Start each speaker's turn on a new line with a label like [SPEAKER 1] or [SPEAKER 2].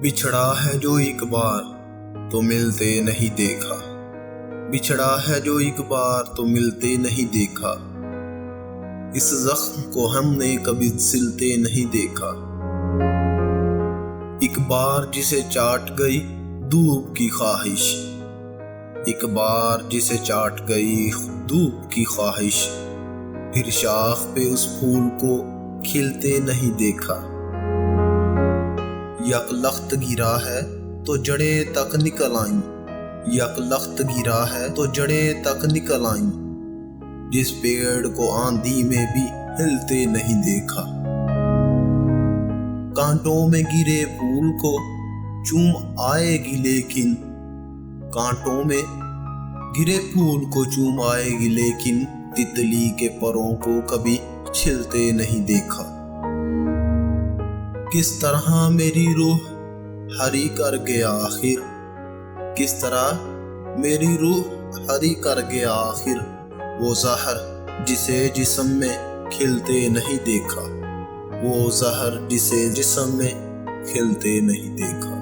[SPEAKER 1] بچھڑا ہے جو ایک بار تو ملتے نہیں دیکھا، بچھڑا ہے جو ایک بار تو ملتے نہیں دیکھا، اس زخم کو ہم نے کبھی سلتے نہیں دیکھا۔ ایک بار جسے چاٹ گئی دھوپ کی خواہش، ایک بار جسے چاٹ گئی دھوپ کی خواہش، پھر شاخ پہ اس پھول کو کھلتے نہیں دیکھا۔ یک لخت گرا ہے تو جڑیں تک نکل آئیں، یک لخت گرا ہے تو جڑیں تک نکل آئیں، جس پیڑ کو آندھی میں بھی ہلتے نہیں دیکھا۔ کانٹوں میں گرے پھول کو چوم آئے گی لیکن، کانٹوں میں گرے پھول کو چوم آئے گی لیکن، تتلی کے پروں کو کبھی چھلتے نہیں دیکھا۔ کس طرح میری روح ہری کر گیا آخر، کس طرح میری روح ہری کر گیا آخر، وہ زہر جسے جسم میں کھلتے نہیں دیکھا، وہ زہر جسے جسم میں کھلتے نہیں دیکھا۔